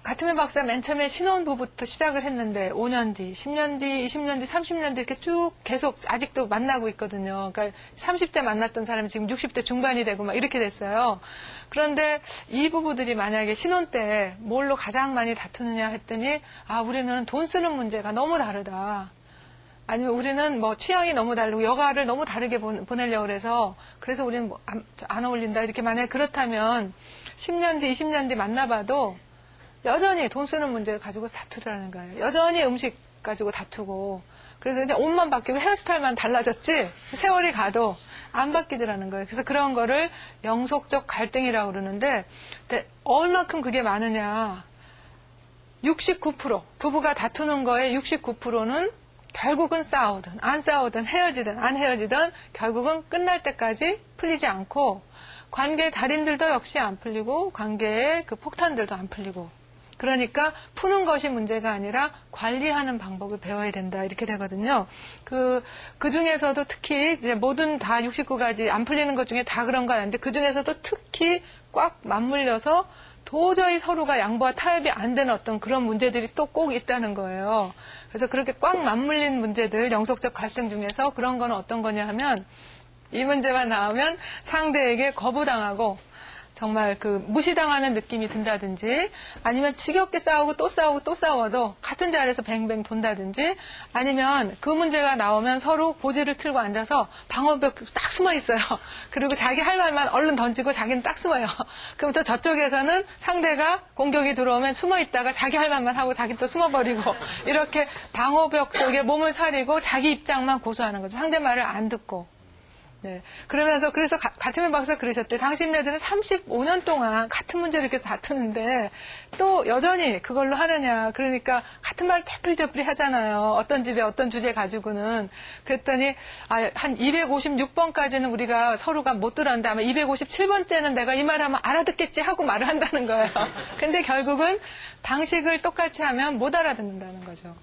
같으면 박사 맨 처음에 신혼부부터 시작을 했는데 5년 뒤, 10년 뒤, 20년 뒤, 30년 뒤 이렇게 쭉 계속 아직도 만나고 있거든요. 그러니까 30대 만났던 사람이 지금 60대 중반이 되고 막 이렇게 됐어요. 그런데 이 부부들이 만약에 신혼 때 뭘로 가장 많이 다투느냐 했더니 우리는 돈 쓰는 문제가 너무 다르다. 아니면 우리는 뭐 취향이 너무 다르고 여가를 너무 다르게 보내려고 그래서 우리는 뭐 안 어울린다. 이렇게 만약에 그렇다면 10년 뒤, 20년 뒤 만나봐도 여전히 돈 쓰는 문제 가지고 다투더라는 거예요. 여전히 음식 가지고 다투고. 그래서 이제 옷만 바뀌고 헤어스타일만 달라졌지 세월이 가도 안 바뀌더라는 거예요. 그래서 그런 거를 영속적 갈등이라고 그러는데 얼마큼 그게 많으냐. 69% 부부가 다투는 거에 69%는 결국은 싸우든 안 싸우든 헤어지든 안 헤어지든 결국은 끝날 때까지 풀리지 않고 관계의 달인들도 역시 안 풀리고 관계의 그 폭탄들도 안 풀리고 그러니까 푸는 것이 문제가 아니라 관리하는 방법을 배워야 된다 이렇게 되거든요. 그 중에서도 특히 이제 모든 다 69가지 안 풀리는 것 중에 다 그런 건 아닌데 그 중에서도 특히 꽉 맞물려서 도저히 서로가 양보와 타협이 안 되는 어떤 그런 문제들이 또 꼭 있다는 거예요. 그래서 그렇게 꽉 맞물린 문제들, 영속적 갈등 중에서 그런 거는 어떤 거냐 하면 이 문제만 나오면 상대에게 거부당하고 정말 그 무시당하는 느낌이 든다든지 아니면 지겹게 싸우고 또 싸우고 또 싸워도 같은 자리에서 뱅뱅 돈다든지 아니면 그 문제가 나오면 서로 고지를 틀고 앉아서 방어벽 딱 숨어 있어요. 그리고 자기 할 말만 얼른 던지고 자기는 딱 숨어요. 그럼 또 저쪽에서는 상대가 공격이 들어오면 숨어 있다가 자기 할 말만 하고 자기 또 숨어버리고 이렇게 방어벽 속에 몸을 사리고 자기 입장만 고수하는 거죠. 상대 말을 안 듣고. 네. 그러면서, 그래서 같으면 박사 그러셨대. 당신네들은 35년 동안 같은 문제를 이렇게 다투는데, 또 여전히 그걸로 하느냐. 그러니까, 같은 말을 되풀이되풀이 하잖아요. 어떤 집에 어떤 주제 가지고는. 그랬더니, 한 256번까지는 우리가 서로가 못 들었는데, 아마 257번째는 내가 이 말 하면 알아듣겠지 하고 말을 한다는 거예요. 근데 결국은 방식을 똑같이 하면 못 알아듣는다는 거죠.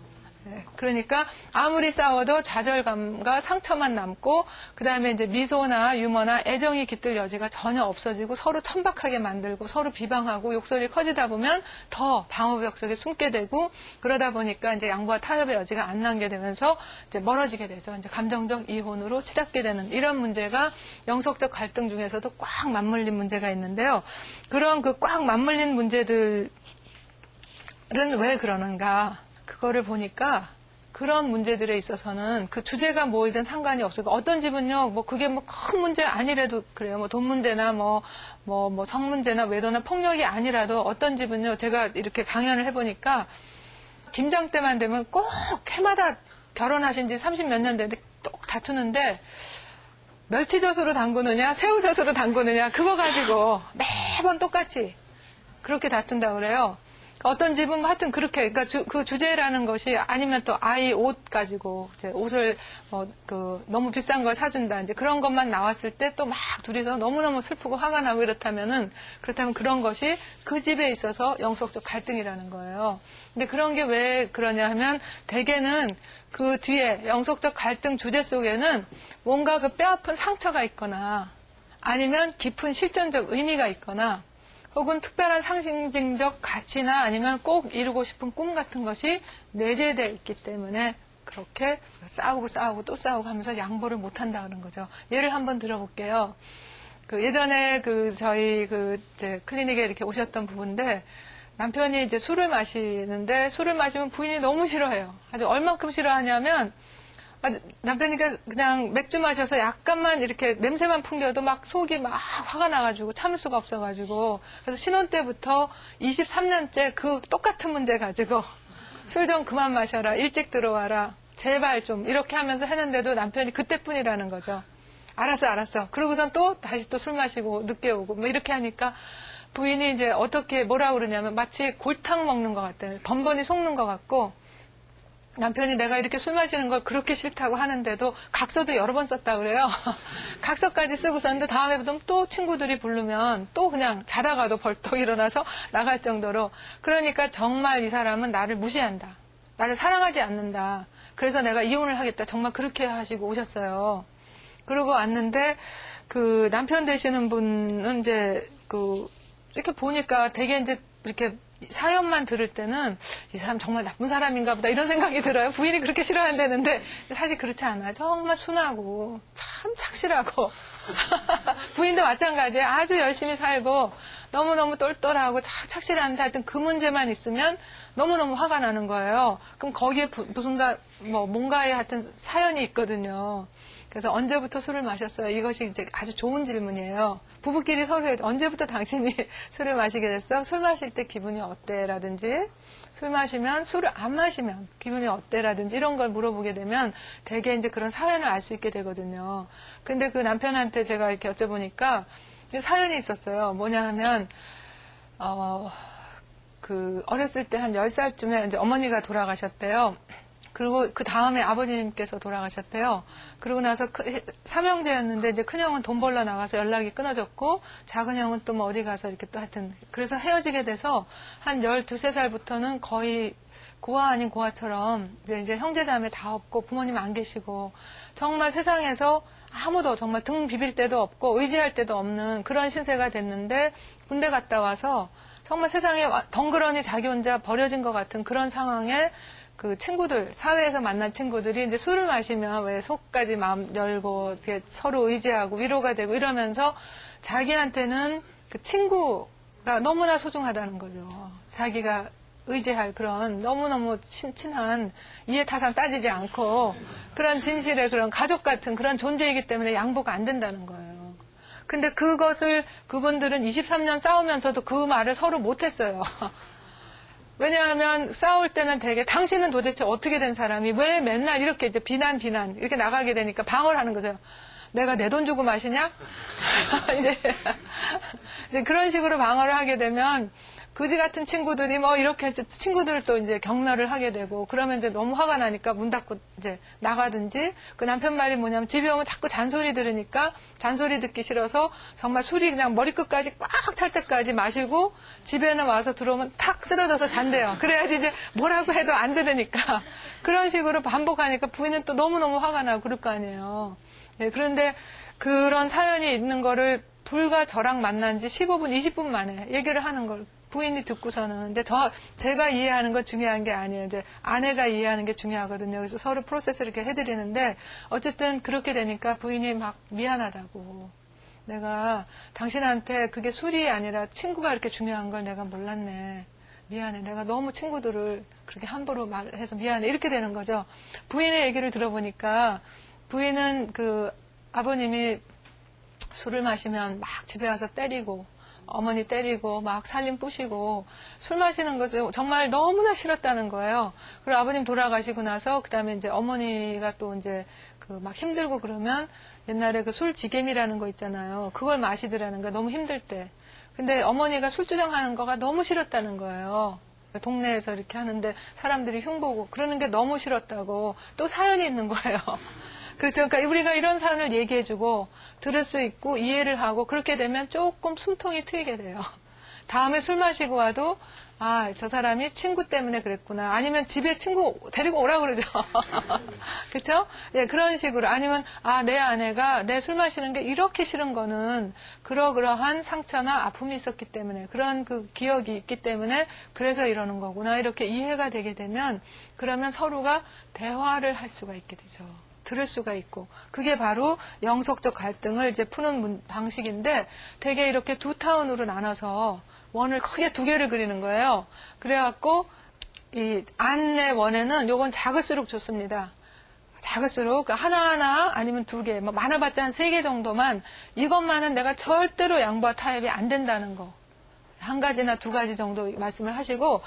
그러니까 아무리 싸워도 좌절감과 상처만 남고 그 다음에 이제 미소나 유머나 애정이 깃들 여지가 전혀 없어지고 서로 천박하게 만들고 서로 비방하고 욕설이 커지다 보면 더 방어벽 속에 숨게 되고 그러다 보니까 이제 양보와 타협의 여지가 안 남게 되면서 이제 멀어지게 되죠. 이제 감정적 이혼으로 치닫게 되는 이런 문제가 영속적 갈등 중에서도 꽉 맞물린 문제가 있는데요. 그런 그 꽉 맞물린 문제들은 왜 그러는가? 그거를 보니까 그런 문제들에 있어서는 그 주제가 뭐이든 상관이 없어요. 어떤 집은요, 뭐 그게 뭐 큰 문제 아니라도 그래요. 뭐 돈 문제나 뭐 성 문제나 외도나 폭력이 아니라도 어떤 집은요, 제가 이렇게 강연을 해보니까 김장 때만 되면 꼭 해마다 결혼하신 지 30몇 년 됐는데 꼭 다투는데 멸치젓으로 담그느냐, 새우젓으로 담그느냐, 그거 가지고 매번 똑같이 그렇게 다툰다고 그래요. 어떤 집은 뭐 하여튼 그렇게, 그러니까 그 주제라는 것이 아니면 또 아이 옷 가지고 이제 옷을 너무 비싼 걸 사준다. 이제 그런 것만 나왔을 때 또 막 둘이서 너무너무 슬프고 화가 나고 그렇다면 그런 것이 그 집에 있어서 영속적 갈등이라는 거예요. 근데 그런 게 왜 그러냐 하면 대개는 그 뒤에 영속적 갈등 주제 속에는 뭔가 그 뼈아픈 상처가 있거나 아니면 깊은 실존적 의미가 있거나 혹은 특별한 상징적 가치나 아니면 꼭 이루고 싶은 꿈 같은 것이 내재되어 있기 때문에 그렇게 싸우고 또 싸우고 하면서 양보를 못한다 그런 거죠. 예를 한번 들어볼게요. 예전에 저희 이제 클리닉에 이렇게 오셨던 부부인데 남편이 이제 술을 마시는데 술을 마시면 부인이 너무 싫어해요. 아주 얼만큼 싫어하냐면 남편이 그냥 맥주 마셔서 약간만 이렇게 냄새만 풍겨도 막 속이 막 화가 나가지고 참을 수가 없어가지고 그래서 신혼 때부터 23년째 그 똑같은 문제 가지고 술 좀 그만 마셔라, 일찍 들어와라, 제발 좀 이렇게 하면서 했는데도 남편이 그때뿐이라는 거죠. 알았어. 그러고선 또 다시 또 술 마시고 늦게 오고 뭐 이렇게 하니까 부인이 이제 어떻게 뭐라고 그러냐면 마치 골탕 먹는 것 같아요. 번번이 속는 것 같고 남편이 내가 이렇게 술 마시는 걸 그렇게 싫다고 하는데도 각서도 여러 번 썼다 그래요. 각서까지 쓰고 썼는데 다음에부터 또 친구들이 부르면 또 그냥 자다가도 벌떡 일어나서 나갈 정도로 그러니까 정말 이 사람은 나를 무시한다. 나를 사랑하지 않는다. 그래서 내가 이혼을 하겠다. 정말 그렇게 하시고 오셨어요. 그러고 왔는데 그 남편 되시는 분은 이제 이렇게 보니까 되게 이제 이렇게 사연만 들을 때는 이 사람 정말 나쁜 사람인가 보다 이런 생각이 들어요. 부인이 그렇게 싫어한다는데 사실 그렇지 않아요. 정말 순하고 참 착실하고 부인도 마찬가지예요. 아주 열심히 살고 너무너무 똘똘하고 착실한데 하여튼 그 문제만 있으면 너무너무 화가 나는 거예요. 그럼 거기에 뭔가에 하여튼 사연이 있거든요. 그래서 언제부터 술을 마셨어요? 이것이 이제 아주 좋은 질문이에요. 부부끼리 서로 언제부터 당신이 술을 마시게 됐어? 술 마실 때 기분이 어때? 라든지 술 마시면 술을 안 마시면 기분이 어때? 라든지 이런 걸 물어보게 되면 되게 이제 그런 사연을 알 수 있게 되거든요. 근데 그 남편한테 제가 이렇게 여쭤보니까 사연이 있었어요. 뭐냐 하면 어렸을 때 한 10살쯤에 이제 어머니가 돌아가셨대요. 그리고 그 다음에 아버님께서 돌아가셨대요. 그러고 나서 삼형제였는데 이제 큰형은 돈 벌러 나가서 연락이 끊어졌고 작은 형은 또 뭐 어디 가서 이렇게 또 하여튼 그래서 헤어지게 돼서 한 12~13살부터는 거의 고아 아닌 고아처럼 이제 형제자매 다 없고 부모님 안 계시고 정말 세상에서 아무도 정말 등 비빌 데도 없고 의지할 데도 없는 그런 신세가 됐는데 군대 갔다 와서 정말 세상에 덩그러니 자기 혼자 버려진 것 같은 그런 상황에 그 친구들, 사회에서 만난 친구들이 이제 술을 마시면 왜 속까지 마음 열고 이렇게 서로 의지하고 위로가 되고 이러면서 자기한테는 그 친구가 너무나 소중하다는 거죠. 자기가 의지할 그런 너무너무 친한 이해타산 따지지 않고 그런 진실의 그런 가족 같은 그런 존재이기 때문에 양보가 안 된다는 거예요. 근데 그것을 그분들은 23년 싸우면서도 그 말을 서로 못했어요. 왜냐하면 싸울 때는 되게 당신은 도대체 어떻게 된 사람이 왜 맨날 이렇게 이제 비난 이렇게 나가게 되니까 방어를 하는 거죠. 내가 내 돈 주고 마시냐? 이제 그런 식으로 방어를 하게 되면 그지 같은 친구들이 뭐 이렇게 친구들을 또 이제 격려를 하게 되고 그러면 이제 너무 화가 나니까 문 닫고 이제 나가든지 그 남편 말이 뭐냐면 집에 오면 자꾸 잔소리 들으니까 잔소리 듣기 싫어서 정말 술이 그냥 머리끝까지 꽉 찰 때까지 마시고 집에는 와서 들어오면 탁 쓰러져서 잔대요. 그래야지 이제 뭐라고 해도 안 들으니까 그런 식으로 반복하니까 부인은 또 너무너무 화가 나고 그럴 거 아니에요. 네, 그런데 그런 사연이 있는 거를 불과 저랑 만난 지 15분, 20분 만에 얘기를 하는 걸 부인이 듣고서는. 근데 제가 이해하는 건 중요한 게 아니에요. 이제 아내가 이해하는 게 중요하거든요. 그래서 서로 프로세스를 이렇게 해드리는데 어쨌든 그렇게 되니까 부인이 막 미안하다고. 내가 당신한테 그게 술이 아니라 친구가 이렇게 중요한 걸 내가 몰랐네. 미안해. 내가 너무 친구들을 그렇게 함부로 말해서 미안해. 이렇게 되는 거죠. 부인의 얘기를 들어보니까 부인은 그 아버님이 술을 마시면 막 집에 와서 때리고 어머니 때리고 막 살림 뿌시고 술 마시는 것을 정말 너무나 싫었다는 거예요. 그리고 아버님 돌아가시고 나서 그다음에 이제 어머니가 또 이제 그 막 힘들고 그러면 옛날에 그 술지겜이라는 거 있잖아요. 그걸 마시더라는 거예요. 너무 힘들 때. 근데 어머니가 술주정하는 거가 너무 싫었다는 거예요. 동네에서 이렇게 하는데 사람들이 흉보고 그러는 게 너무 싫었다고 또 사연이 있는 거예요. 그렇죠. 그러니까 우리가 이런 사연을 얘기해주고 들을 수 있고 이해를 하고 그렇게 되면 조금 숨통이 트이게 돼요. 다음에 술 마시고 와도 아, 저 사람이 친구 때문에 그랬구나. 아니면 집에 친구 데리고 오라 그러죠. 그렇죠? 네, 그런 식으로. 아니면 아, 내 아내가 내 술 마시는 게 이렇게 싫은 거는 그러한 상처나 아픔이 있었기 때문에 그런 그 기억이 있기 때문에 그래서 이러는 거구나. 이렇게 이해가 되게 되면 그러면 서로가 대화를 할 수가 있게 되죠. 들을 수가 있고 그게 바로 영속적 갈등을 이제 푸는 방식인데 되게 이렇게 두 타원으로 나눠서 원을 크게 두 개를 그리는 거예요. 그래갖고 이 안의 원에는 요건 작을수록 좋습니다. 작을수록 하나하나 아니면 두 개, 뭐 많아봤자 한 3개 정도만 이것만은 내가 절대로 양보와 타협이 안 된다는 거. 한 가지나 두 가지 정도 말씀을 하시고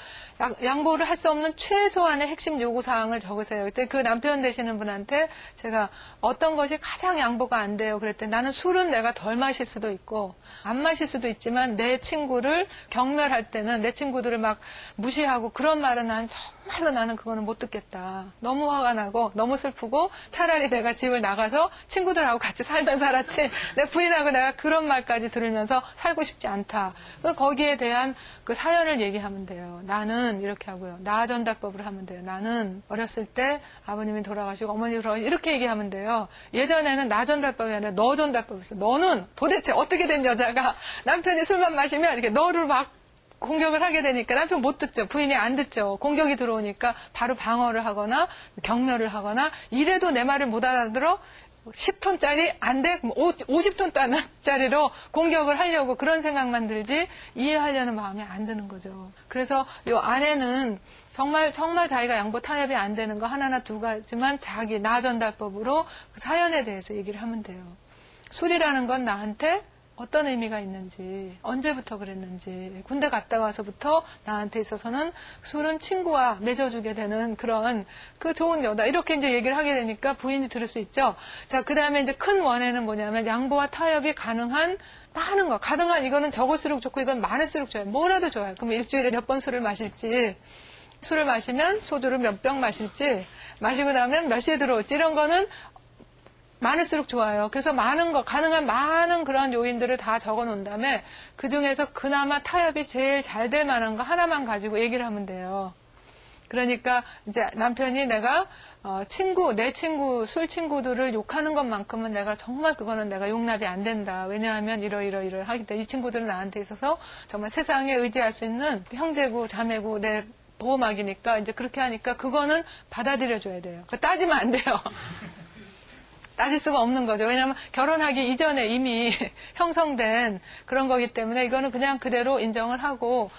양보를 할 수 없는 최소한의 핵심 요구사항을 적으세요. 그때 그 남편 되시는 분한테 제가 어떤 것이 가장 양보가 안 돼요. 그랬더니 나는 술은 내가 덜 마실 수도 있고 안 마실 수도 있지만 내 친구를 경멸할 때는 내 친구들을 막 무시하고 그런 말은 난 정말로 나는 그거는 못 듣겠다. 너무 화가 나고 너무 슬프고 차라리 내가 집을 나가서 친구들하고 같이 살면 살았지 내 부인하고 내가 그런 말까지 들으면서 살고 싶지 않다. 거기에 대한 그 사연을 얘기하면 돼요. 나는 이렇게 하고요. 나 전달법을 하면 돼요. 나는 어렸을 때 아버님이 돌아가시고 어머니 돌아가시고 이렇게 얘기하면 돼요. 예전에는 나 전달법이 아니라 너 전달법이 있어. 너는 도대체 어떻게 된 여자가 남편이 술만 마시면 이렇게 너를 막 공격을 하게 되니까 남편 못 듣죠. 부인이 안 듣죠. 공격이 들어오니까 바로 방어를 하거나 경멸을 하거나 이래도 내 말을 못 알아들어 10톤짜리 안 돼? 50톤짜리로 공격을 하려고 그런 생각만 들지 이해하려는 마음이 안 드는 거죠. 그래서 이 아내는 정말 자기가 양보 타협이 안 되는 거 하나나 두 가지만 자기 나 전달법으로 그 사연에 대해서 얘기를 하면 돼요. 술이라는 건 나한테 어떤 의미가 있는지, 언제부터 그랬는지, 군대 갔다 와서부터 나한테 있어서는 술은 친구와 맺어주게 되는 그런 그 좋은 여다. 이렇게 이제 얘기를 하게 되니까 부인이 들을 수 있죠. 자, 그 다음에 이제 큰 원해는 뭐냐면 양보와 타협이 가능한 많은 거. 가능한 이거는 적을수록 좋고 이건 많을수록 좋아요. 뭐라도 좋아요. 그럼 일주일에 몇 번 술을 마실지, 술을 마시면 소주를 몇 병 마실지, 마시고 나면 몇 시에 들어올지 이런 거는 많을수록 좋아요. 그래서 많은 거, 가능한 많은 그런 요인들을 다 적어 놓은 다음에 그 중에서 그나마 타협이 제일 잘 될 만한 거 하나만 가지고 얘기를 하면 돼요. 그러니까 이제 남편이 내가 내 친구, 술 친구들을 욕하는 것만큼은 내가 정말 그거는 내가 용납이 안 된다. 왜냐하면 이러 하기 때문에 이 친구들은 나한테 있어서 정말 세상에 의지할 수 있는 형제고 자매고 내 보호막이니까 이제 그렇게 하니까 그거는 받아들여줘야 돼요. 따지면 안 돼요. 따질 수가 없는 거죠. 왜냐하면 결혼하기 이전에 이미 형성된 그런 거기 때문에 이거는 그냥 그대로 인정을 하고